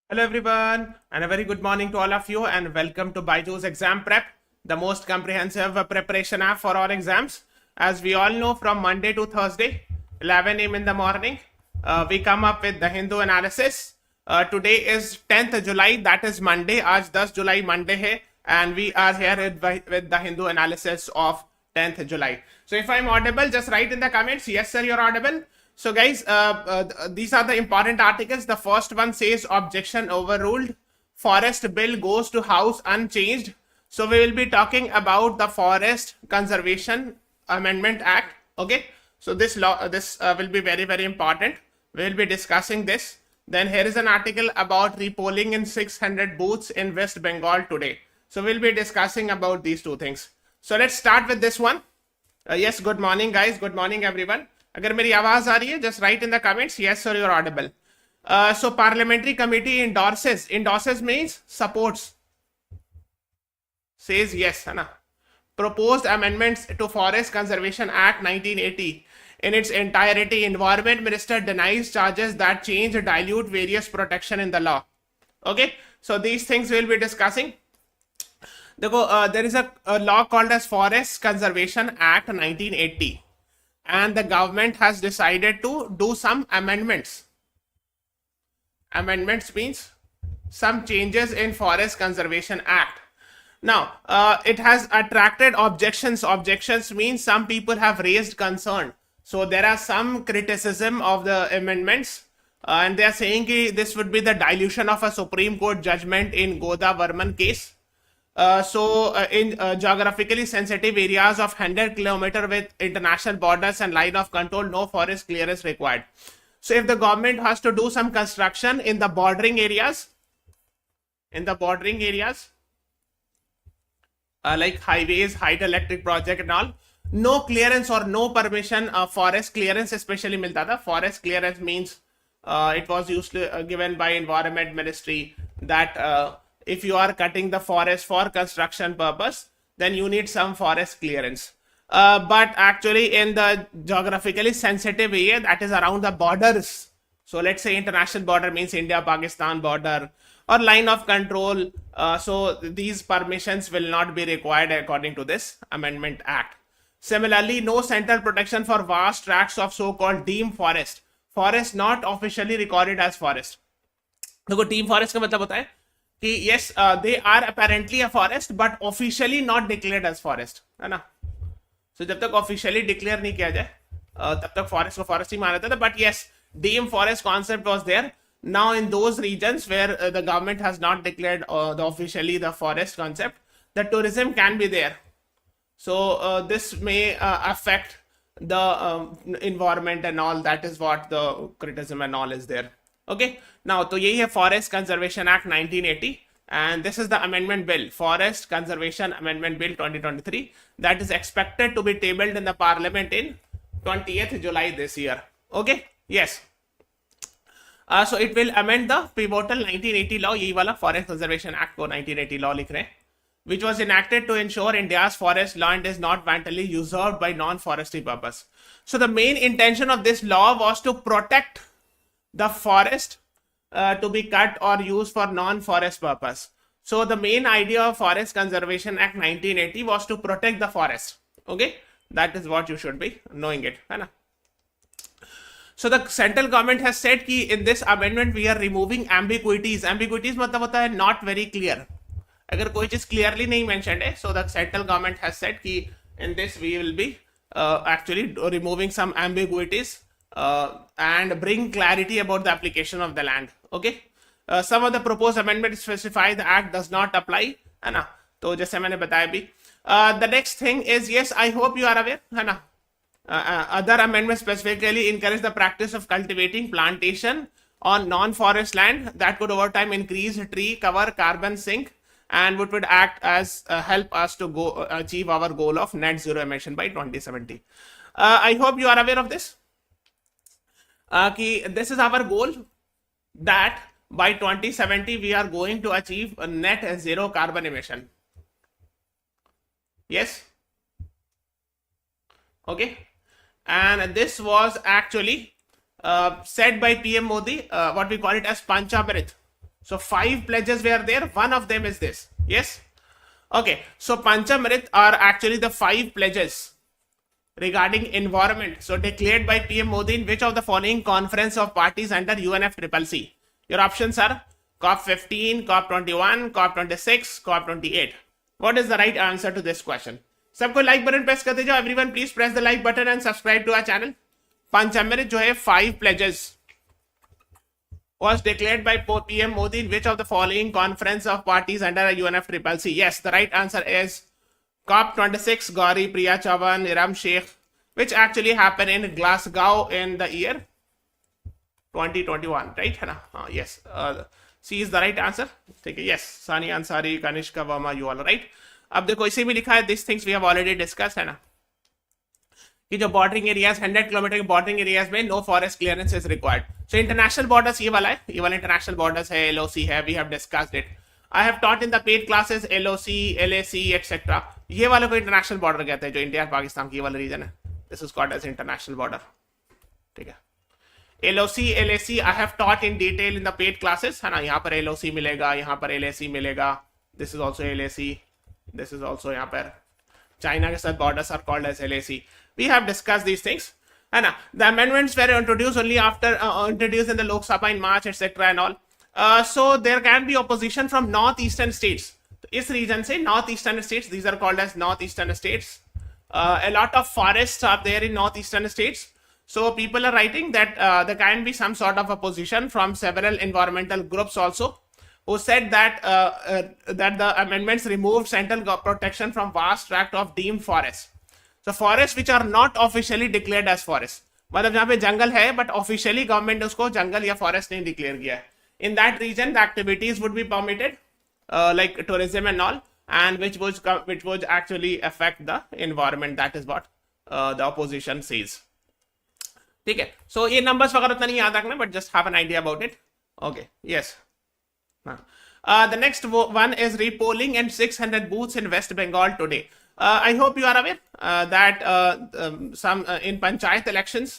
Hello everyone and a very good morning to all of you and welcome to BYJU'S Exam Prep, the most comprehensive preparation app for all exams. As we all know, from Monday to Thursday, 11 a.m. in the morning, we come up with the Hindu analysis. Today is 10th July, that is Monday. आज 10 July Monday है and we are here with the Hindu analysis of 10th July. So if I'm audible, just write in the comments, yes sir, you're audible. So guys, these are the important articles. The first one says objection overruled. Forest bill goes to House unchanged. So we will be talking about the Forest Conservation Amendment Act. Okay. So this will be very important. We will be discussing this. Then here is an article about repolling in 600 booths in West Bengal today. So we'll be discussing about these two things. So let's start with this one. Yes, good morning guys. Good morning everyone. अगर मेरी आवाज आ रही है just write in the comments yes sir you're audible. So parliamentary committee endorses means supports, says yes है ना. Proposed amendments to Forest Conservation Act 1980 in its entirety. Environment minister denies charges that change dilute various protection in the law. Okay, so these things we'll be discussing. देखो there is a law called as Forest Conservation Act 1980. And the government has decided to do some amendments. Amendments means some changes in Forest Conservation Act. Now, it has attracted objections. Objections means some people have raised concern. So there are some criticism of the amendments. And they are saying that this would be the dilution of a Supreme Court judgment in Goda Varman case. In geographically sensitive areas of 100 km with international borders and line of control, no forest clearance required. So if the government has to do some construction in the bordering areas, like highways, hydroelectric project and all, no clearance or no permission, forest clearance especially milta tha. Forest clearance means it was usually given by Environment Ministry that if you are cutting the forest for construction purpose, then you need some forest clearance. But actually in the geographically sensitive area, that is around the borders. So let's say international border means India-Pakistan border or line of control. So these permissions will not be required according to this Amendment Act. Similarly, no central protection for vast tracts of so-called deemed forest. Forest not officially recorded as forest. देखो deemed forest का मतलब होता है yes, they are apparently a forest but officially not declared as forest, है ना. So जब तक officially declare नहीं किया जाए तब तक forest को forest ही माना जाता था. But yes, deemed forest concept was there. Now in those regions where the government has not declared officially the forest concept, the tourism can be there. So this may affect the environment and all. That is what the criticism and all is there. Okay, now तो यही है Forest Conservation Act 1980 and this is the amendment bill, Forest Conservation Amendment Bill 2023, that is expected to be tabled in the parliament in 20th July this year. Okay, yes. So it will amend the pivotal 1980 law, यही वाला Forest Conservation Act को 1980 law लिख रहे हैं, which was enacted to ensure India's forest land is not wantonly usurped by non-forestry purpose. So the main intention of this law was to protect the forest to be cut or used for non-forest purpose. So the main idea of Forest Conservation Act 1980 was to protect the forest. Okay, that is what you should be knowing it, है ना. So the central government has said कि in this amendment we are removing ambiguities. Ambiguities मतलब होता है not very clear. अगर कोई चीज clearly नहीं mentioned है, so the central government has said कि in this we will be actually removing some ambiguities. And bring clarity about the application of the land. Okay, some of the proposed amendments specify the act does not apply, है ना. तो जैसे मैंने बताया भी. The next thing is, yes, I hope you are aware, है ना. Other amendments specifically encourage the practice of cultivating plantation on non-forest land that could over time increase tree cover, carbon sink, and would act as help us to achieve our goal of net zero emission by 2070. I hope you are aware of this. This is our goal that by 2070 we are going to achieve a net zero carbon emission. Yes. Okay. And this was actually said by PM Modi, what we call it as Panchamrit. So 5 pledges were there. One of them is this. Yes. Okay. So Panchamrit are actually the 5 pledges regarding environment. So declared by PM Modi in which of the following conference of parties under UNFCCC? Your options are COP15, COP21, COP26, COP28. What is the right answer to this question? सबको like button press कर दीजिए. Everyone please press the like button and subscribe to our channel. Panchamrit जो है 5 pledges was declared by PM Modi in which of the following conference of parties under UNFCCC? Yes, the right answer is COP26, Gauri, Priya Chavan, Iram Sheikh, which actually happened in Glasgow in the year 2021, right? Yes. C is the right answer. Yes, Sani Ansari, Kanishka Verma, you all right. अब देखो इसी में लिखा है this things we have already discuss है ना कि जो बॉर्डरिंग एरियाज 100 किलोमीटर के बॉर्डरिंग एरियाज में no forest clearance is required. So international borders ये वाला है, ये वाला इंटरनेशनल बॉर्डर्स है, एलओसी है, we have discussed it. I have taught in the paid classes LOC, LAC etcetera. ये वाले को इंटरनेशनल बॉर्डर कहते हैं जो इंडिया पाकिस्तान की वाला रीजन है. This is called as international border. ठीक है. LOC LAC I have taught in detail in the paid classes है ना. यहाँ पर एलओसी मिलेगा, यहाँ पर एलएसी मिलेगा. This is also LAC, this is also यहाँ पर चाइना के साथ borders are called as LAC. We have discussed these things. And the amendments were introduced only after introduced in the Lok Sabha in March, etc. and all. So there can be opposition from northeastern states. Is region say northeastern states. These are called as northeastern states. A lot of forests are there in northeastern states. So people are writing that there can be some sort of opposition from several environmental groups also, who said that that the amendments removed central protection from vast tract of deemed forests. So forests which are not officially declared as forest, मतलब जहाँ पे जंगल है but officially government उसको जंगल या forest नहीं declare किया है. In that region the activities would be permitted like tourism and all, and which would actually affect the environment. That is what the opposition says. ठीक है. So ये numbers वगैरह उतना नहीं याद रखना, but just have an idea about it. Okay. Yes. The next one is repolling and 600 booths in West Bengal today. I hope you are aware that some in panchayat elections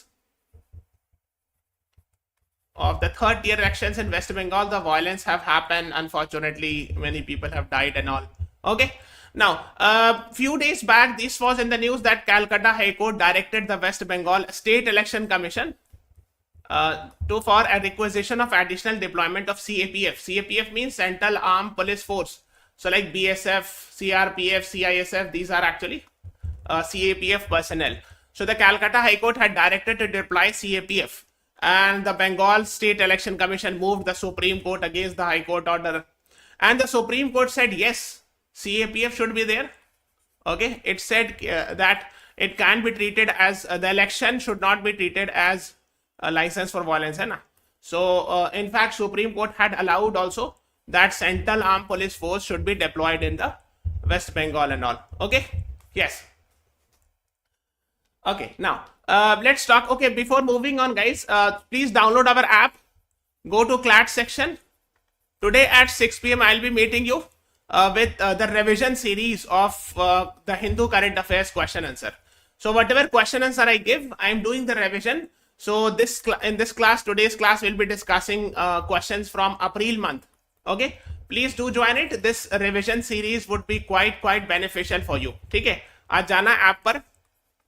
of the third year elections in West Bengal, the violence have happened. Unfortunately, many people have died and all. Okay. Now, few days back, this was in the news that Calcutta High Court directed the West Bengal State Election Commission for a requisition of additional deployment of CAPF. CAPF means Central Armed Police Force. So like BSF, CRPF, CISF, these are actually CAPF personnel. So the Calcutta High Court had directed to deploy CAPF, and the Bengal State Election Commission moved the Supreme Court against the High Court order. And the Supreme Court said yes, CAPF should be there. Okay, it said that it can be treated as the election should not be treated as a license for violence. Hai na? So in fact, Supreme Court had allowed also that Central Armed Police Force should be deployed in the West Bengal and all. Okay. Yes. Okay. Now let's talk. Okay. Before moving on, guys, please download our app. Go to CLAT section. Today at 6 p.m. I'll be meeting you with the revision series of the Hindu current affairs question answer. So whatever question answer I give, I am doing the revision. So in this class, today's class, we'll be discussing questions from April month. Okay, please do join it. This revision series would be quite beneficial for you. ठीक है, आज जाना app पर,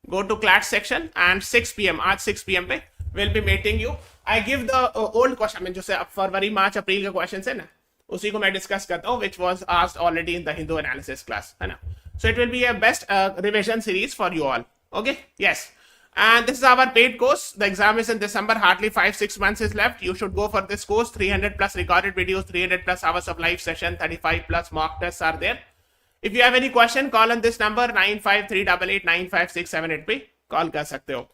go to CLAT section and 6 p.m. आज 6 p.m. पे we'll be meeting you. I give the old question, I mean, जो से फरवरी मार्च अप्रैल का क्वेश्चन है ना, उसी को मैं डिस्कस करता हूँ, which was asked already in the Hindu analysis class, है ना. So it will be a best revision series for you all. Okay, yes. And this is our paid course. The exam is in December. Hardly 5-6 months is left. You should go for this course. 300 plus recorded videos, 300 plus hours of live session, 35 plus mock tests are there. If you have any question, call on this number 9538895678 पे call कर सकते हो.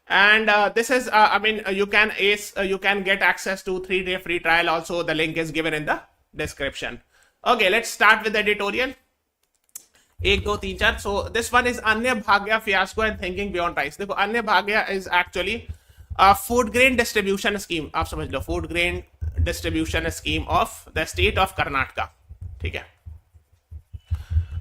And this is, I mean, you can get access to 3-day free trial also. The link is given in the description. Okay, let's start with the editorial. 1, 2, 3, 4. So this one is Anya Bhagya Fiasco and Thinking Beyond Rice. देखो, Anya Bhagya is actually a food grain distribution scheme. आप समझ लो, food grain distribution scheme of the state of Karnataka. ठीक है.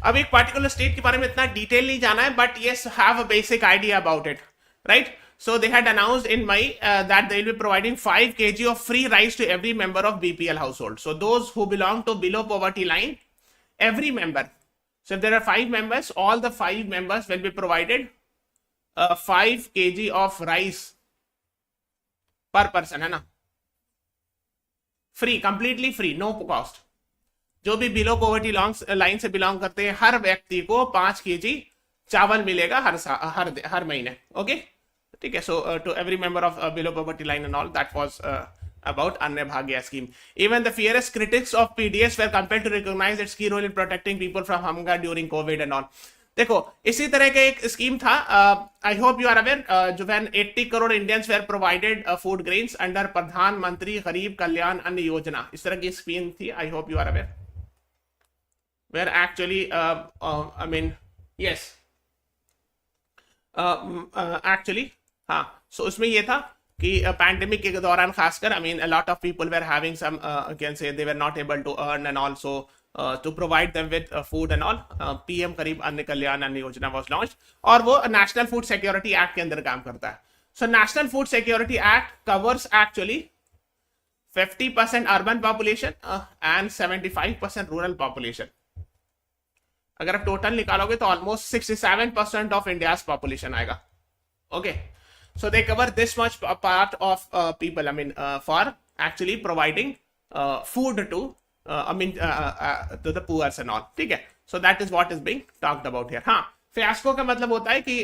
अब एक particular state के बारे में इतना detail नहीं जाना है, but yes, have a basic idea about it, right? So they had announced in May that they will be providing 5 kg of free rice to every member of BPL household. So those who belong to below poverty line, every member. So if there are 5 members, all the 5 members will be provided 5 kg of rice per person, है ना, free, completely free, no cost. जो भी below poverty line से belong करते हैं हर व्यक्ति को 5 kg चावल मिलेगा हर महीने. ओके, ठीक है. So to every member of below poverty line and all, that was about Anna Bhagya scheme. Even the fiercest critics of PDS were compelled to recognize its key role in protecting people from hunger during COVID and all. देखो, इसी तरह का एक scheme था, I hope you are aware, जो when 80 crore Indians were provided food grains under Pradhanmantri Garib कल्याण अन्न योजना. इस तरह की स्कीम थी, I hope you are aware, were actually I mean yes actually, हाँ. सो उसमें ये था कि पैंडेमिक के दौरान खासकर, I mean a lot of people were having some can say they were not able to earn and also to provide them with food and all. PM गरीब अन्न कल्याण अन्न योजना was launched, और वो नेशनल फूड सिक्योरिटी एक्ट के अंदर काम करता है. So national food security act covers actually 50% urban population and 75% rural population. अगर आप टोटल निकालोगे तो ऑलमोस्ट 67% ऑफ इंडियाज पॉपुलेशन आएगा. Okay, so they cover this much part of people, I mean for actually providing food to I mean to the poor and all. ठीक है. So that is what is being talked about here. हाँ, fiasco का मतलब होता है कि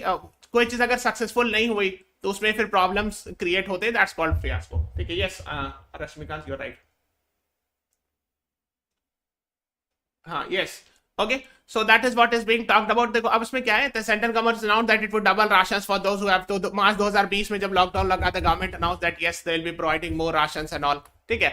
कोई चीज अगर सक्सेसफुल नहीं हुई तो उसमें फिर प्रॉब्लम्स क्रिएट होते हैं. That's called fiasco. ठीक है. Yes, Rashmikant, you're right. हाँ, yes. Okay. So that is what is being talked about. देखो अब इसमें क्या है, the central government announced that it would double rations for those who have to. मार्च 2020 में जब लॉकडाउन लगा था, government announced that yes they will be providing more rations and all. ठीक है.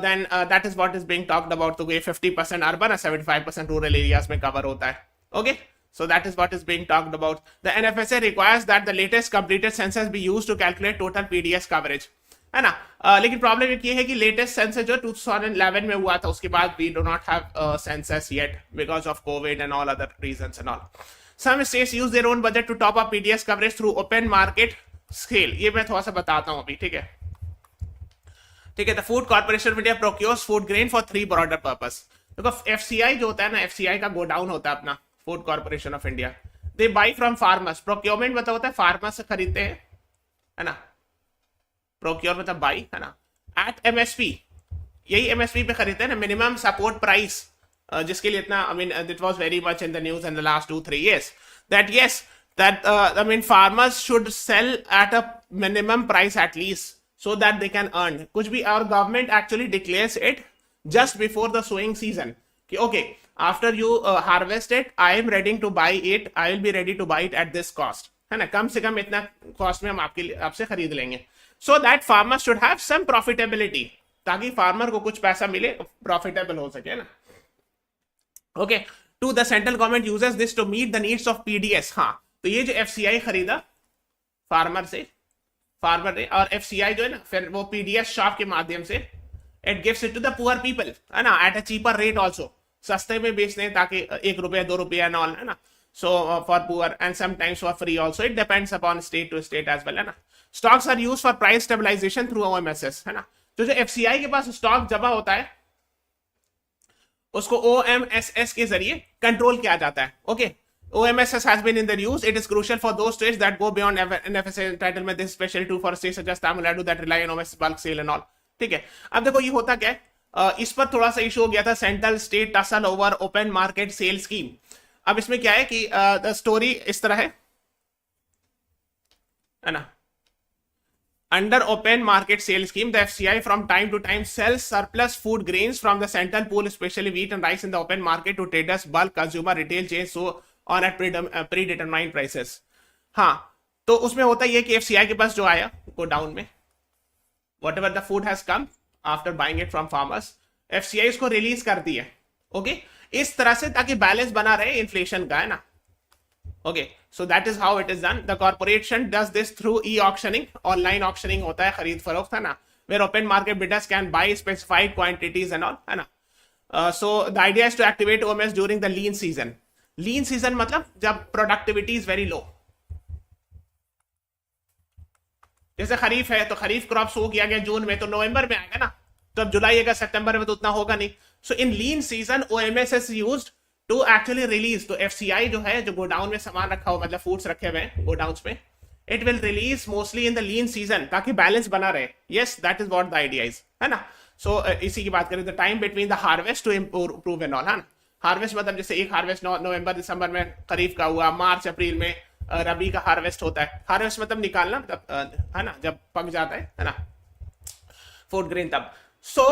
Then that is what is being talked about. तो ये 50% urban और 75% rural areas में cover होता है. Okay, so that is what is being talked about. The NFSA requires that the latest completed census be used to calculate total PDS coverage. है ना. लेकिन problem ये है कि लेटेस्ट सेंसस जो 2011 में हुआ था, उसके बाद we do not have census yet because of COVID and all other reasons and all. Some states use their own budget to top up PDS coverage through open market scale. ये मैं थोड़ा सा बताता हूँ अभी. ठीक है. ठीक है. The food corporation of India procures food grain for 3 broader purpose. देखो एफसीआई जो होता है ना, एफसीआई का गोडाउन होता है अपना, food corporation of India. They by from farmers. Procurement मतलब होता है फार्मर्स से खरीदते हैं, है ना. प्रोक्योर मतलब बाई, है ना. एट एमएसपी, यही एमएसपी पे खरीदते हैं ना, मिनिमम सपोर्ट प्राइस, जिसके लिए इतना, I mean it was very much in the news in the last 2-3 years that I mean farmers should sell at a minimum price at least so that they can earn. कुछ भी, our government actually declares it just before the sowing season कि okay, after you harvest it, I am ready to buy it, I will be ready to buy it at this cost, है ना. कम से कम इतना cost में हम आपसे खरीद लेंगे. So that farmers should have some profitability, ताकि फार्मर को कुछ पैसा मिले, प्रॉफिटेबल हो सके ना. Okay, to the central government uses this to meet the needs of PDS. हाँ, तो ये जो एफसीआई खरीदा फार्मर से, फार्मर ने, और एफसीआई जो है ना, फिर वो पीडीएस शॉप के माध्यम से it gives it to the poor people, है ना, at a cheaper rate also. सस्ते में बेचते हैं ताकि 1 रुपया 2 रुपया एंड ऑल, है ना. So for poor and sometimes for free also. It depends upon state to state as well, है ना. Stocks are used for price stabilisation through O M S S, है ना. तो जो एफसीआई के पास स्टॉक जमा होता है उसको ओएमएसएस के जरिए कंट्रोल किया जाता है. Okay, OMSS has been in their use. It is crucial for those states that go beyond NFSA entitlement. This is especially true for states such as Tamil Nadu that rely on OMS bulk sale and all. ठीक है. अब देखो ये होता क्या है, इस पर थोड़ा सा इशू हो गया था, central state tussle over open market sale scheme. अब इसमें क्या है कि द स्टोरी इस तरह है ना. Under open market sale scheme, the FCI from time to time sells surplus food grains from the central pool, especially wheat and rice, in the open market to traders, bulk, consumer, retail chains, so on at predetermined prices. हाँ, तो उसमें होता ये कि FCI के पास जो आया godown में, whatever the food has come after buying it from farmers, FCI इसको रिलीज करती है. ओके, इस तरह से ताकि बैलेंस बना रहे इन्फ्लेशन का, है ना. Okay, so that is how it is done. The corporation does this through e-auctioning. Online auctioning होता है, खरीद फरोख्त, है ना, where open market bidders can buy specified quantities and all, है ना. So the idea is to activate OMS during the lean season. Lean season मतलब जब productivity is very low. जैसे खरीफ है तो खरीफ क्रॉप सो किया गया जून में, तो नवंबर में आएगा ना, तो अब जुलाई अगस्त सितंबर में तो उतना होगा नहीं. So in lean season O M S is used to actually release. तो एफसीआई जो है, जो गोडाउन में सामान रखा हो, मतलब फूड्स रखे हुए हैं गोडाउन में, it will release mostly in the lean season, ताकि बैलेंस बना रहे. Yes, that is what the idea is, है ना. सो इसी की बात करें, the time between the harvest to improve and all, है ना. हार्वेस्ट मतलब जैसे एक हार्वेस्ट नवंबर दिसंबर में खरीफ का हुआ, मार्च अप्रैल में रबी का हार्वेस्ट होता है. हार्वेस्ट मतलब निकालना, मतलब है ना, जब पक जाता है ना, फूड ग्रेन तब. सो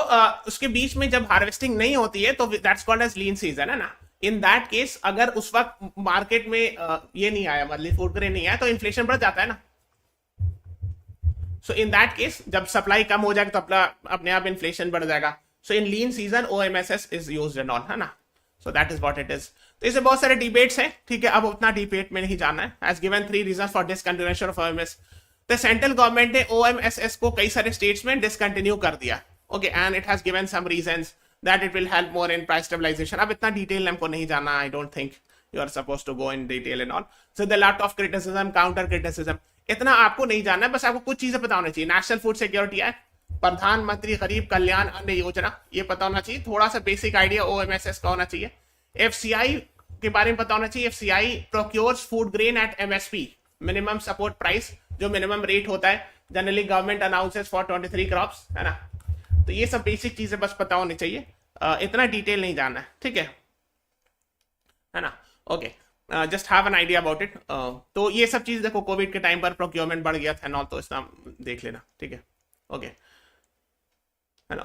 उसके बीच में जब हार्वेस्टिंग नहीं होती है तो that's called as lean season, है ना. इन दैट केस अगर उस वक्त मार्केट में ये नहीं आया, मतलब फूड ग्रेन नहीं आया, तो इन्फ्लेशन बढ़ जाता है ना. सो इन दैट केस जब सप्लाई कम हो जाएगा तो अपने आप इन्फ्लेशन बढ़ जाएगा. So in lean season O M S S is used and all, है ना. So that is what it is. तो इसे बहुत सारे डिबेट्स हैं, ठीक है, अब उतना डिबेट में नहीं जाना है. Has given 3 reasons for discontinuation of OMS. तो सेंट्रल गवर्नमेंट ने ओएमएसएस को कई सारे स्टेट्स में डिसकंटिन्यू कर दिया. Okay, and it has given some reasons that it will help more in price stabilization. अब इतना डिटेल हमको नहीं जाना. I don't think you are supposed to go in detail and all. So the lot of criticism, counter criticism, इतना आपको नहीं जानना है. बस आपको कुछ चीजें पता होनी चाहिए. नेशनल फूड सिक्योरिटी एक्ट, प्रधानमंत्री गरीब कल्याण अन्न योजना, ये पता होना चाहिए. थोड़ा सा बेसिक आइडिया ओएमएसएस का होना चाहिए. एफसीआई के बारे में पता होना चाहिए. F C I procures food grain at M S P, minimum support price, जो मिनिमम रेट होता है generally government announces for 23 crops, है ना. तो ये सब बेसिक चीजें बस पता होनी चाहिए. इतना डिटेल नहीं जानना है, ठीक है ना. Okay, just have an idea about it. तो ये सब चीज देखो, कोविड के टाइम पर प्रोक्योरमेंट बढ़ गया था नॉल, तो इसका देख लेना, ठीक है. Okay,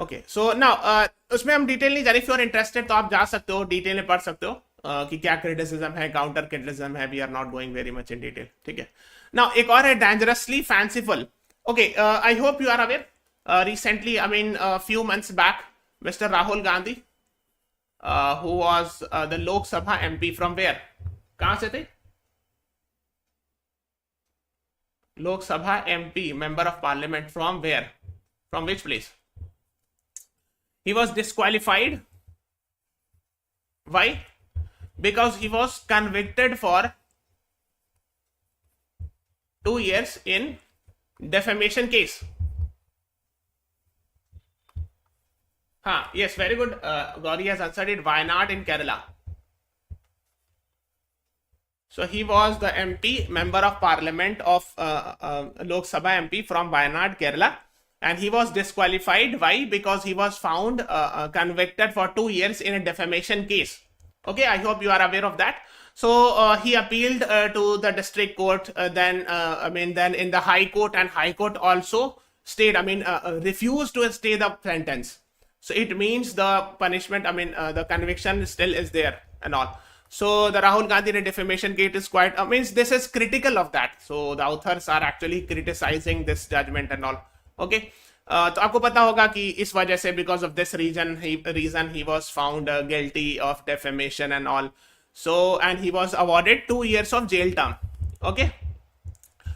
okay. सो नाउ उसमें हम डिटेल नहीं जा रहे. इफ यू आर इंटरेस्टेड तो आप जा सकते हो, डिटेल में पढ़ सकते हो कि क्या क्रिटिसिज्म है, काउंटर क्रिटिसिज्म है. We are not going very much in detail, ठीक है. नाउ एक और है dangerously fanciful. Okay, I hope you are aware. Recently, I mean few months back, Mr Rahul Gandhi, who was the Lok Sabha MP from where? कहां से थे? Lok Sabha MP, member of parliament, from where? From which place? He was disqualified. Why? Because he was convicted for 2 years in defamation case. Yes, very good. Gauri has answered it. Wayanad in Kerala. So he was the MP, member of parliament of Lok Sabha MP from Wayanad, Kerala, and he was disqualified. Why? Because he was found convicted for 2 years in a defamation case. Okay, I hope you are aware of that. So he appealed to the district court. Then in the High Court, and High Court also stayed. Refused to stay the sentence. So it means the punishment, the conviction still is there and all. So the Rahul Gandhi defamation case is quite, this is critical of that. So the authors are actually criticizing this judgment and all. Okay. तो आपको पता होगा कि इस वजह से, because of this reason he was found guilty of defamation and all. So, and he was awarded 2 years of jail term. Okay.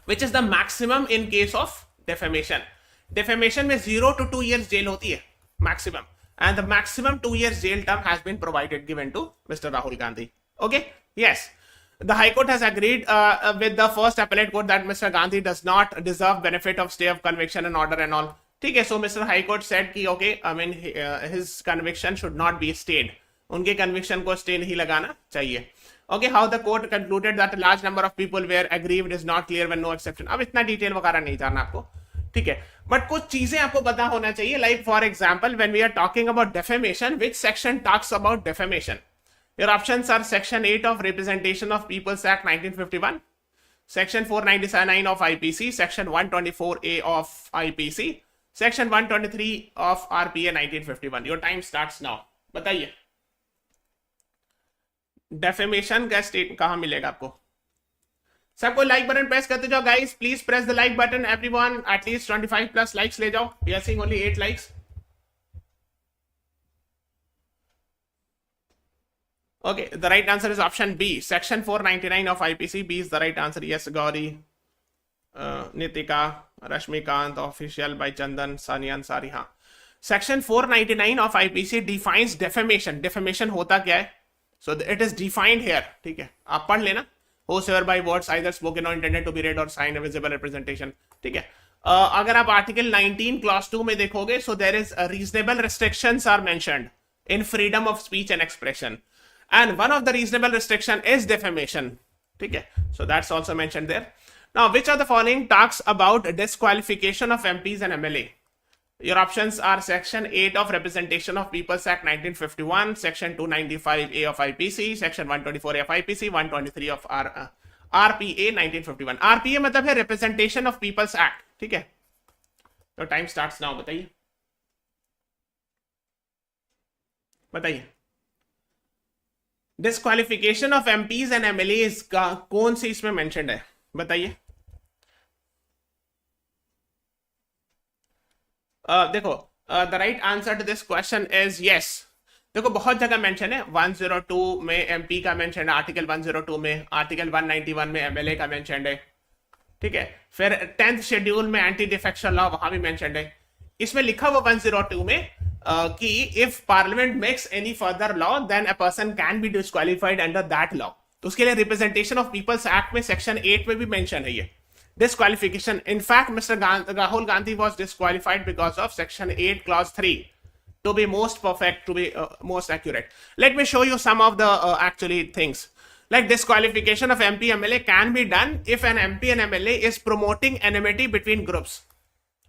Which is the maximum in case of defamation. Defamation में 0 to 2 years jail होती है. Maximum, and the maximum 2 years jail term has been given to Mr. Rahul Gandhi. Okay, yes, the High Court has agreed with the first appellate court that Mr. Gandhi does not deserve benefit of stay of conviction and order and all. Okay, so Mr. High Court said कि okay, his conviction should not be stayed. उनके conviction को stay नहीं लगाना चाहिए. Okay, how the court concluded that a large number of people were aggrieved is not clear when no exception. अब इतना detail वगैरह नहीं जानना आपको, ठीक है. बट कुछ चीजें आपको पता होना चाहिए. Like for example, when we are talking about defamation, which section talks about defamation? Your options are section 8 of representation of people's act 1951, section 499 of IPC, section 124A of IPC, section 123 of RPA 1951. Your time starts now. बताइए, defamation का state कहां मिलेगा आपको? सबको like button press करते जाओ guys. Please press the like button everyone. At least 25 plus likes ले जाओ. We are seeing only 8 likes. Okay, the right answer is option B, section 499 of IPC. B is the right answer. Yes, Gauri, Nitika, Rashmikant, official by Chandan, Sani Ansari. हाँ, section 499 of IPC defines defamation. Defamation होता क्या है? So it is defined here. ठीक है, आप पढ़ लेना. Whosoever by words either spoken or intended to be read or signed a visible representation. ठीक है. अगर आप आर्टिकल 19 क्लॉज 2 में देखोगे, so there is reasonable restrictions are mentioned in freedom of speech and expression, and one of the reasonable restriction is defamation. Okay, so that's also mentioned there. Now, which of the following talks about disqualification of MPs and MLA? Your options are section 8 of Representation of People's Act 1951, section 295A of IPC, section 124A of IPC, 123 of RPA 1951. RPA मतलब है Representation of People's Act. ठीक है, तो time starts now. बताइए बताइए, disqualification of MPs and MLAs का कौन सी इसमें मेंशन्ड है? बताइए. देखो, the right answer to this question is yes. देखो, बहुत जगह मेंशन है. 102 में एमपी का मेंशन है, आर्टिकल 102 में. आर्टिकल 191 में एमएलए का मेंशन है. ठीक है, फिर 10th शेड्यूल में एंटी डिफेक्शन लॉ, वहां भी मेंशन है. इसमें लिखा हुआ 102 में कि if parliament makes any further law then a person can be disqualified under that law. तो उसके लिए रिप्रेजेंटेशन ऑफ पीपल्स एक्ट में सेक्शन 8 में भी मेंशन है ये disqualification. In fact Mr Rahul Gandhi was disqualified because of section 8 clause 3 to be most perfect, to be most accurate. Let me show you some of the actually things. Like disqualification of MP MLA can be done if an MP and MLA is promoting enmity between groups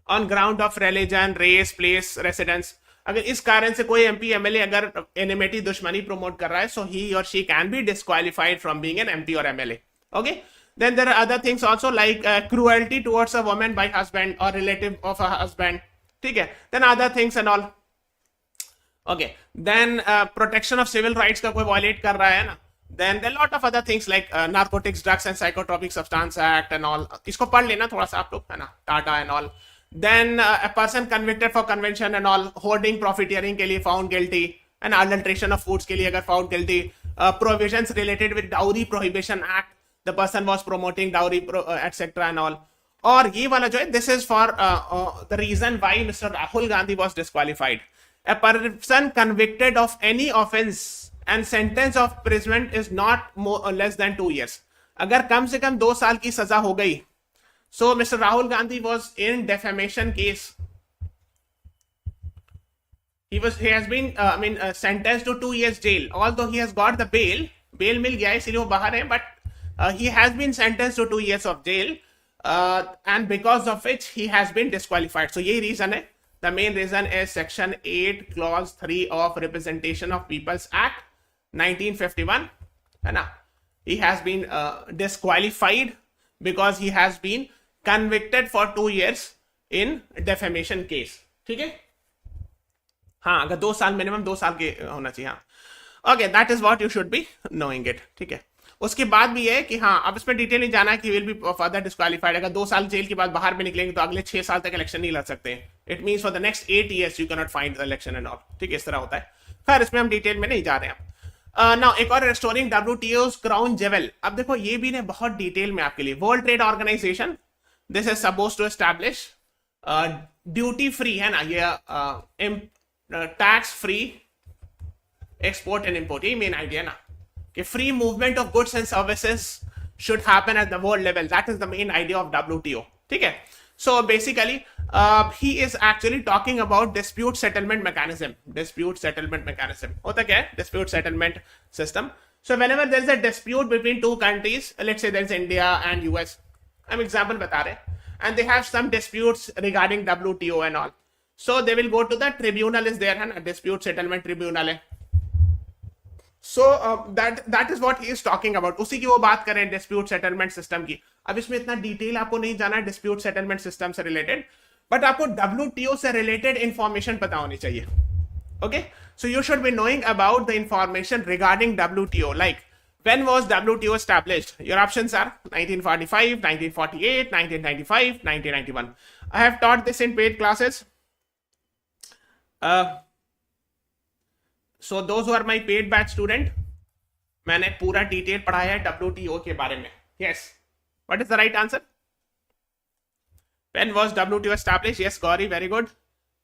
on ground of religion, race, place, residence. अगर इस कारण से कोई MP MLA अगर enmity, दुश्मनी promote कर रहा है, so he or she can be disqualified from being an MP or MLA. Okay. Then there are other things also like cruelty towards a woman by husband or relative of a husband. ठीक है. Then other things and all. Okay, then protection of civil rights का कोई violate कर रहा है ना, then there are lot of other things like narcotics, drugs and psychotropic substance act and all. इसको पढ़ लेना थोड़ा सा आप लोग, है ना, Tata and all. Then a person convicted for convention and all, hoarding, profiteering के लिए found guilty, and adulteration of foods के लिए अगर found guilty, provisions related with dowry prohibition act, the person was promoting dowry etc and all. और ये वाला जो है, this is for the reason why Mr. Rahul Gandhi was disqualified. A person convicted of any offense and sentence of imprisonment is not more or less than 2 years. अगर कम से कम 2 साल की सजा हो गई, so Mr. Rahul Gandhi was in defamation case. He has been sentenced to 2 years jail. Although he has got the bail मिल गया इसलिए वो बाहर है, but he has been sentenced to 2 years of jail, and because of which he has been disqualified. So यही reason है. The main reason is section 8 clause 3 of Representation of People's Act 1951, है ना. He has been disqualified because he has been convicted for 2 years in defamation case. ठीक है. हाँ, अगर 2 साल minimum 2 साल के होना चाहिए. हाँ. Okay, that is what you should be knowing it. ठीक है. उसके बाद भी है कि हाँ, अब इसमें डिटेल नहीं जाना है कि विल बी फर्दर डिस्क्वालिफाइड. अगर 2 साल जेल के बाद बाहर भी निकलेंगे तो अगले 6 साल तक इलेक्शन नहीं लड़ सकते. It means for the next 8 years you can not find the election and all. ठीक है, इस तरह होता है. खैर, इसमें हम डिटेल में नहीं जा रहे हैं. नाउ एक और, रेस्टोरिंग WTO's क्राउन जेवल. अब देखो, ये भी ने बहुत डिटेल में आपके लिए. World trade organisation, this is suppose to establish duty free, है ना, ये tax free export and import. ये मेन आइडिया ना, कि free movement of goods and services should happen at the world level. That is the main idea of WTO. ठीक है. So basically, he is actually talking about dispute settlement mechanism. Dispute settlement mechanism. होता क्या है? Dispute settlement system. So whenever there is a dispute between 2 countries, let's say there is India and US. हम example बता रहे हैं. And they have some disputes regarding WTO and all. So they will go to the tribunal is there, है ना? Dispute settlement tribunal है. So that is what he is talking about. उसी की वो बात करें, dispute settlement system की. अब इसमें इतना डिटेल आपको नहीं जाना है dispute settlement system से रिलेटेड, बट आपको WTO से रिलेटेड इंफॉर्मेशन पता होनी चाहिए. Okay, so you should be knowing about the information regarding WTO. Like, when was WTO established? Your options are 1945, 1948, 1995, 1991. I have taught this in paid classes. So those who are my paid batch student, मैंने पूरा detail पढ़ाया है WTO के बारे में. Yes. What is the right answer? When was WTO established? Yes, Gauri, very good.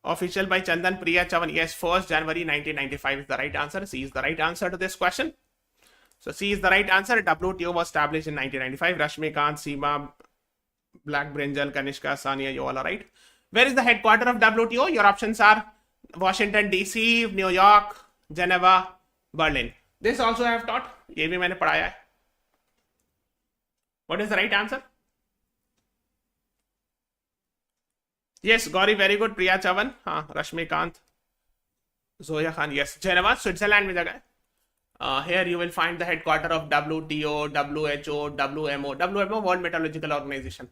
Official by Chandan Priya Chavan. Yes, 1st January 1995 is the right answer. C is the right answer to this question. So C is the right answer. WTO was established in 1995. Rashmikant, Seema, Black Brinjal, Kanishka, Sania, you all are right. Where is the headquarters of WTO? Your options are Washington DC, New York, Geneva, Berlin. This also I have taught. ये भी मैंने पढ़ाया है. What is the right answer? Yes, Gauri, very good. Priya Chavan, हाँ, Rashmikant, Zoya Khan, yes. Geneva, Switzerland में जगह है. Here you will find the headquarters of WTO, WHO, WMO, WMO World Meteorological Organization.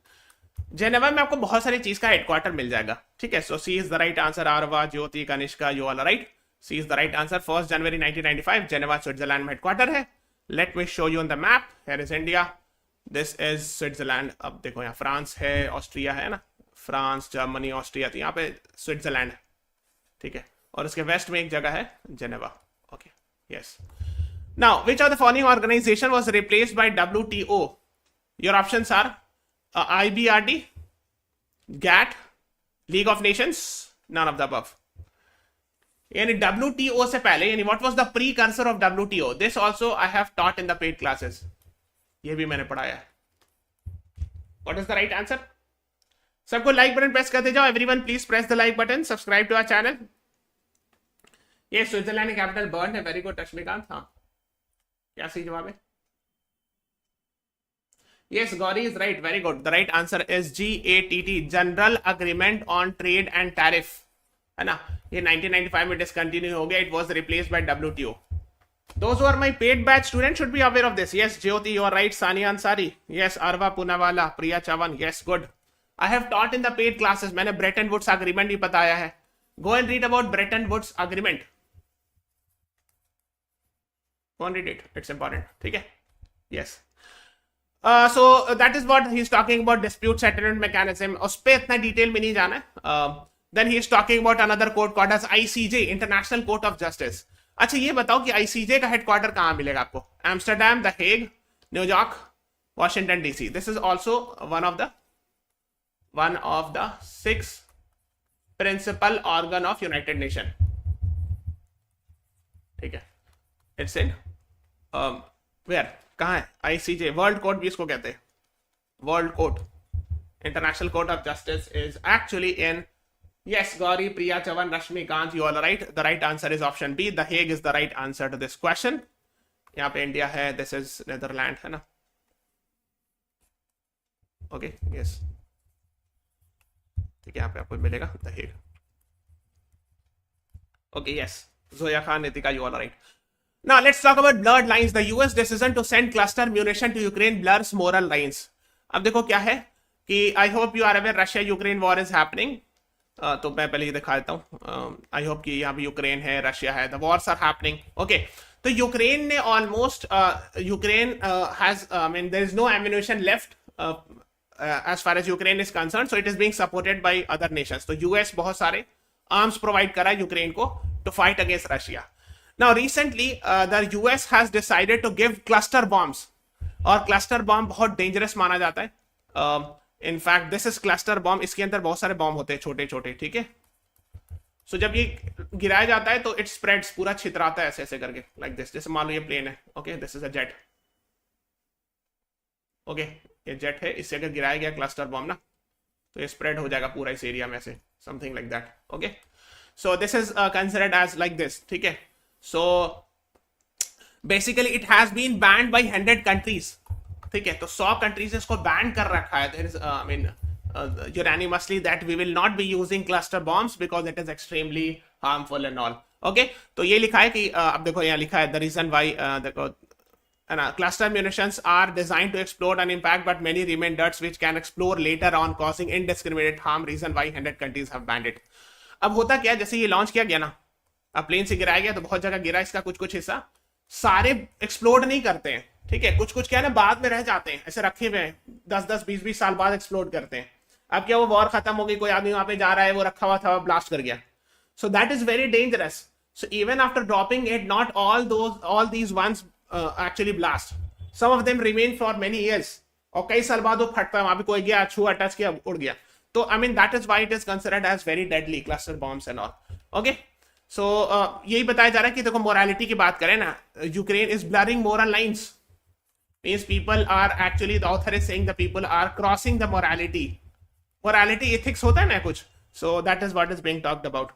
Geneva में आपको बहुत सारी चीज का हेडक्वार्टर मिल जाएगा. ठीक है, so C is the right answer. Aarva, Jyoti, Kanishka, you all right. C is the right answer. 1 जनवरी 1995 जेनेवा स्विट्जरलैंड में हेडक्वार्टर है. Let me show you on the map. Here is India, this is Switzerland. अब देखो यहाँ France है, Austria है ना, France, Germany, Austria, तो यहाँ पे स्विट्जरलैंड है. ठीक है, और उसके वेस्ट में एक जगह है Geneva. Okay, yes. Now which of the following organisation was replaced by WTO? Your options are IBRD, GATT, League of Nations, none of the above. यानी WTO से पहले, यानी what was the precursor of WTO? This also I have taught in the paid classes. ये भी मैंने पढ़ाया है. What is the right answer? सबको लाइक बटन प्रेस करते जाओ. Everyone please press the like button. Subscribe to our channel. ये Switzerland की कैपिटल बर्न है. Very good Rashmikant. हाँ, क्या सही जवाब है? Yes, Gauri is right. Very good. The right answer is GATT, General Agreement on Trade and Tariff. है ना, ये 1995 में डिसकंटिन्यू हो गया. It was replaced by WTO. Those who are my paid batch students should be aware of this. Yes, Jyoti, you are right. Sania Ansari. Yes, Arva Punawala, Priya Chavan. Yes, good. I have taught in the paid classes. मैंने Bretton Woods Agreement भी बताया है. Go and read about Bretton Woods Agreement. Go and read it. It's important. ठीक है? Yes. So that is what he's talking about, dispute settlement mechanism. उस पे इतना detail में नहीं जाना है. Then he is talking about another court called as ICJ, International Court of Justice. अच्छा, ये बताओ कि ICJ का हेडक्वार्टर कहाँ मिलेगा आपको? Amsterdam, the Hague, New York, Washington DC. This is also one of the 6 principal organ of United Nation. ठीक है, it's in where? कहाँ है? ICJ, वर्ल्ड कोर्ट भी इसको कहते हैं. World court, international court of justice is actually in. Yes, Gauri, Priya Chavan, Rashmikant, you all right. The right answer is option B. The Hague is the right answer to this question. यहाँ पे India है, this is Netherland, है ना. Okay, yes, ठीक है, यहाँ पे आपको मिलेगा the Hague. Okay, yes, Zoya Khan, Nitika, you all right. Now let's talk about blurred lines. The US decision to send cluster munition to Ukraine blurs moral lines. अब देखो क्या है कि I hope you are aware Russia-Ukraine war is happening. तो मैं पहले ये दिखा देता हूँ. I hope कि यहाँ पे यूक्रेन है, रशिया है. The wars are happening. Okay. तो यूक्रेन ने almost Ukraine has I mean there is no ammunition left as far as Ukraine is concerned. So it is being supported by other nations. तो US बहुत सारे arms provide करा है Ukraine को to fight against Russia. Now recently the US has decided to give cluster bombs. और cluster bomb बहुत dangerous माना जाता है. In fact this is cluster bomb. इसके अंदर बहुत सारे बॉम्ब होते हैं छोटे छोटे. ठीक है, सो जब ये गिराया जाता है तो it spreads, पूरा छितराता है ऐसे ऐसे करके, like this. जैसे मान लो ये प्लेन है. Okay, this is a jet. Okay, ये जेट है, इससे अगर गिराया गया क्लस्टर बॉम्ब ना तो ये स्प्रेड हो जाएगा पूरा इस एरिया में से, something like that. Okay, so this is considered as like this. ठीक है, so basically it has been banned by 100 countries. ठीक है, तो 100 कंट्रीज इसको बैन कर रखा है. There is, I mean, unanimously that we will not be using cluster bombs because it is extremely harmful and all. Okay, तो ये लिखा है कि अब देखो यहाँ लिखा है the reason why देखो cluster munitions are designed to explode and impact but many remain darts which can explode later on causing indiscriminate harm. Reason why 100 countries have banned it. अब होता क्या, जैसे ये लॉन्च किया गया ना, अब प्लेन से गिराया गया तो बहुत जगह गिरा, इसका कुछ कुछ हिस्सा सारे एक्सप्लोड नहीं करते हैं. ठीक है, कुछ कुछ क्या है ना बाद में रह जाते हैं, ऐसे रखे हुए हैं, 10-10, 20-20 साल बाद एक्सप्लोड करते हैं. अब क्या, वो वॉर खत्म हो गई, कोई आदमी वहां पे जा रहा है, वो रखा हुआ था, ब्लास्ट कर गया. सो that is very dangerous. So even after dropping it, not all these ones actually blast. Some of them remain for many years. और कई साल बाद वो फटता है, वहां पे कोई गया, छुआ, टच किया, उड़ गया. तो I mean that is why it is considered as very deadly cluster bombs and all. Okay, so यही बताया जा रहा है कि देखो मोरालिटी की बात करें ना, Ukraine is blurring moral lines. means people are actually, the author is saying the people are crossing the morality ethics होता है ना कुछ, so that is what is being talked about.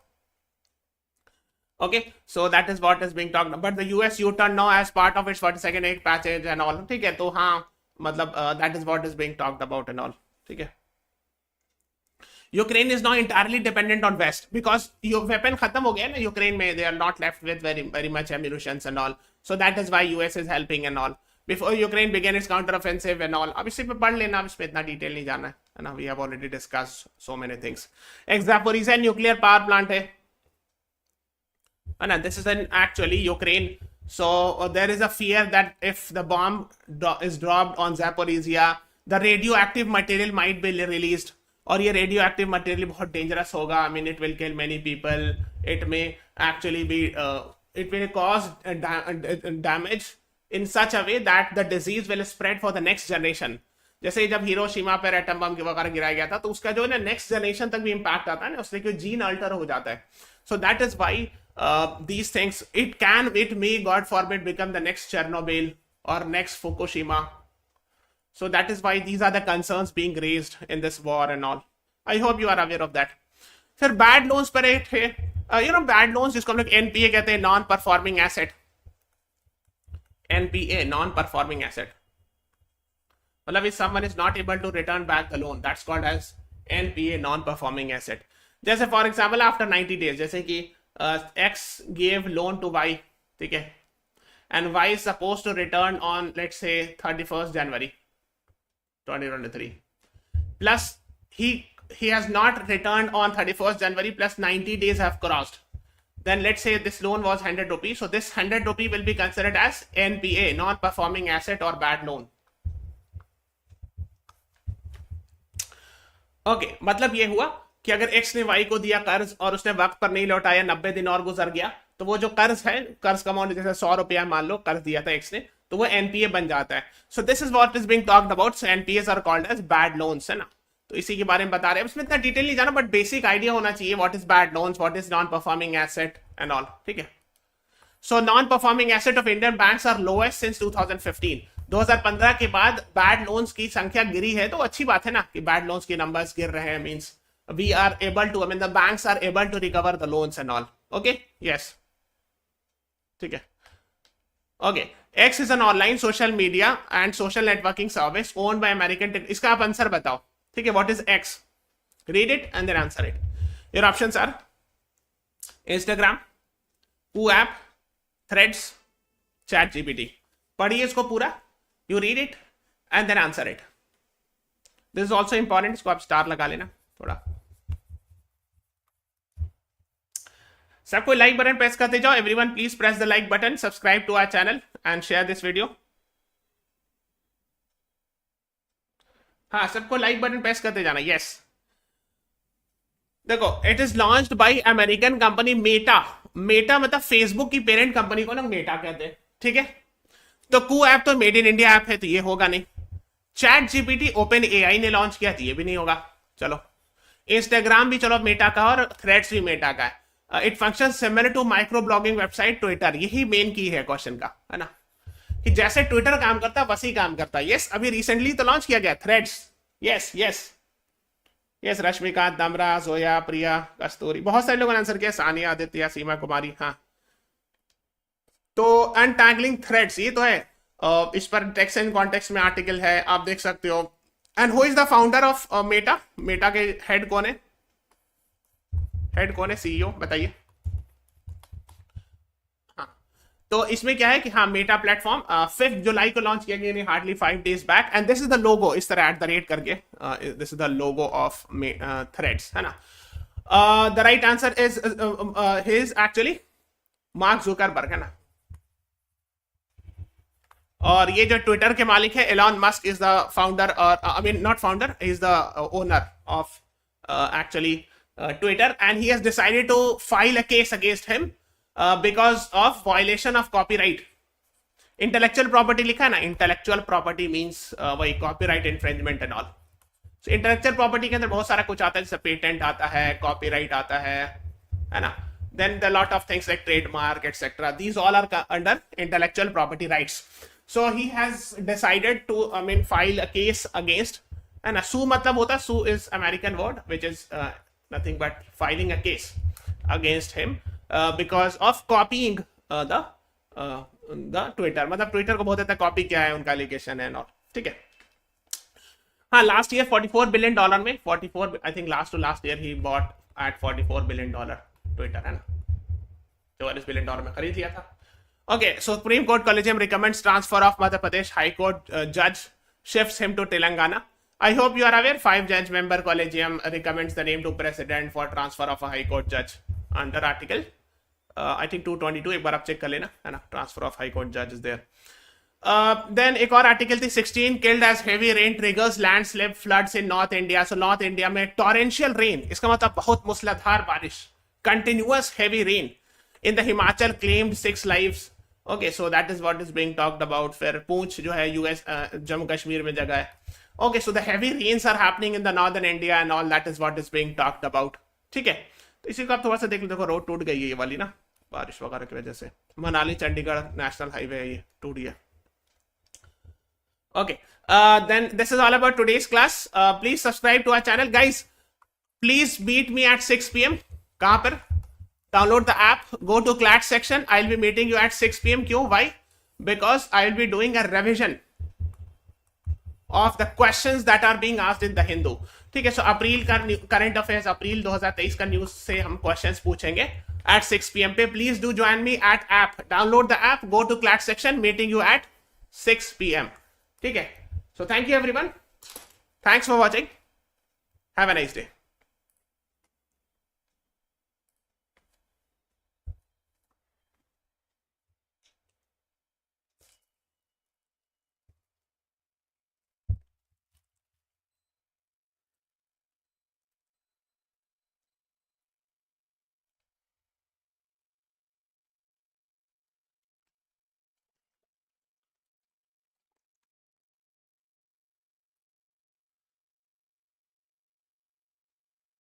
Okay, so that is what is being talked about. But the US U-turn now as part of its 42nd aid package and all. ठीक है, तो हाँ मतलब that is what is being talked about and all. ठीक है. Ukraine is now entirely dependent on West because your weapon खत्म हो गया ना यूक्रेन में. They are not left with very much ammunition and all. So that is why US is helping and all. Before Ukraine began its counter-offensive and all. अब इसी पे पढ़ लेना, अब इसमें इतना डिटेल नहीं जाना है ना. We have already discussed so many things. Zaporizhzhia nuclear power plant है. And this is in actually Ukraine. So there is a fear that if the bomb is dropped on Zaporizhzhia, the radioactive material might be released. और ये radioactive material बहुत dangerous होगा. I mean, it will kill many people. It may actually be, it will cause damage in such a way that the disease will spread for the next generation. जैसे जब Hiroshima पर atom bomb वगैरह गिराया गया था, तो उसका जो है ना नेक्स्ट जनरेशन तक भी इम्पैक्ट आता है ना, उससे कोई जीन अल्टर हो जाता है. सो that is why these things, it may God forbid become the next Chernobyl or next Fukushima. So that is why these are the concerns being raised in this war and all. I hope you are aware of that. फिर bad loans पर एक है, bad loans जिसको हम लोग NPA कहते हैं, non performing asset. NPA, non performing asset, मतलब if someone is not able to return back the loan, that's called as NPA, non performing asset. जैसे फॉर एग्जाम्पल आफ्टर 90 days, जैसे कि X gave loan to Y, ठीक है, and Y is supposed to return on, let's say, 31st January 2023, plus he has not returned on 31st January, plus 90 days have crossed. Then let's say this loan was 100 rupees, so this 100 rupee will be considered as NPA, non-performing asset or bad loan. Okay, मतलब ये हुआ कि अगर X ने Y को दिया कर्ज और उसने वक्त पर नहीं लौटाया, 90 दिन और गुजर गया, तो वो जो कर्ज है, कर्ज का अमाउंट जैसे 100 रुपया मान लो कर्ज दिया था X ने, तो वो NPA बन जाता है. So this is what is being talked about. So NPAs are called as bad loans, है ना. तो इसी के बारे में बता रहे हैं. इसमें इतना डिटेल नहीं जाना, बट बेसिक आइडिया होना चाहिए what is bad loans, what is non performing asset and all. ठीक है. So non performing asset of Indian banks are lowest since 2015. 2015 के बाद बैड लोन्स की संख्या गिरी है, तो अच्छी बात है ना कि बैड लोन्स के नंबर्स गिर रहे हैं. Means we are able to, I mean the banks are able to recover the loans and all. Okay, yes, ठीक है. Okay, X is an online social media and social networking service owned by American इसका आप answer बताओ. ठीक है, what is X? Read it and then answer it. Your options are Instagram, WhatsApp, Threads, ChatGPT. पढ़िए इसको पूरा, you read it and then answer it. This is also important, इसको आप स्टार लगा लेना थोड़ा. सबको लाइक बटन प्रेस करते जाओ. Everyone please press the like button, subscribe to our channel and share this video. हाँ, सबको लाइक बटन प्रेस करते जाना. यस, देखो, it is launched by American company Meta. Meta मतलब फेसबुक की पेरेंट कंपनी को ना मेटा कहते हैं. ठीक है. तो कू ऐप तो मेड इन इंडिया ऐप है, तो ये होगा नहीं. चैट जीपीटी ओपन एआई ने लॉन्च किया, तो ये भी नहीं होगा. चलो, इंस्टाग्राम भी चलो मेटा का, और थ्रेड्स भी मेटा का है. It function similar to microblogging website Twitter. यही मेन की है क्वेश्चन का, है ना, कि जैसे ट्विटर काम करता है वैसे काम करता है. यस, अभी रिसेंटली तो लॉन्च किया गया Threads. Yes yes yes, Rashmikant, Damra, Zoya, Priya, Kasturi, बहुत सारे लोगों ने आंसर किया. सानिया, आदित्य, सीमा कुमारी. हाँ, तो अनटैंगलिंग थ्रेड्स, ये तो है. इस पर टेक्स्ट एंड कॉन्टेक्स्ट में आर्टिकल है, आप देख सकते हो. And who is the founder of Meta? Meta के हेड कौन है? हेड कौन है? सीईओ बताइए. हाँ, तो इसमें क्या है कि हाँ, मेटा प्लेटफॉर्म 5 जुलाई को लॉन्च किया गया, hardly 5 days back. And this is the logo, इस तरह @ करके, this is the logo of Threads, है ना. The right answer is his actually Mark Zuckerberg, है ना. और ये जो ट्विटर के मालिक है Elon Musk is the founder, और I mean not founder, is the owner of actually Twitter, and he has decided to file a case against him because of violation of copyright. Intellectual property लिखा है ना, intellectual property means वही copyright infringement and all. So intellectual property के अंदर बहुत सारा कुछ आता है, जैसे patent आता है, copyright आता है ना. Then the lot of things like trademark etc. These all are under intellectual property rights. So he has decided to file a case against, and sue matlab hota, sue is American word which is nothing but filing a case against him because of copying the Twitter. मतलब Twitter को बहुत अच्छा copy किया है, उनका allegation है और ठीक है. हाँ, लास्ट ईयर $44 बिलियन में 44 I think last two last year ही बॉट एट $44 बिलियन ट्विटर, है ना, $44 बिलियन में खरीद लिया था. Okay, so Supreme Court collegium recommends transfer of Madhya Pradesh high court जज, shifts him to Telangana. I hope you are aware 5 judge member collegium recommends the name to president for transfer of a high court judge under article I think 222. एक बार आप check कर लेना, है ना, transfer of high court judge is there. Then एक और article थी 16 killed as heavy rain triggers landslide floods in North India. So North India में torrential rain, इसका मतलब बहुत मूसलाधार बारिश, continuous heavy rain in the Himachal claimed 6 lives. Okay, so that is what is being talked about. फिर पूंछ जो है US Jammu Kashmir में जगह है. Okay, so the heavy rains are happening in the northern India and all that is what is being talked about. ठीक है, तो इसी को आप थोड़ा सा देख लो. देखो रोड टूट गई है ये वाली ना, बारिश वगैरह की वजह से. मनाली चंडीगढ़ नेशनल हाईवे है, ये टूट गया. Okay, then this is all about today's class. Please subscribe to our channel, guys. Please meet me at 6 p.m. कहाँ पर? Download the app, go to CLAT section. I'll be meeting you at 6 p.m. क्यों? Why? Because I'll be doing a revision of the questions that are being asked in the Hindu. ठीक है, सो अप्रैल का current affairs, अप्रैल 2023 का news से हम questions पूछेंगे at 6 p.m. पे. Please do join me at app, download the app, go to CLAT section, meeting you at 6 p.m. ठीक है, so thank you everyone, thanks for watching, have a nice day.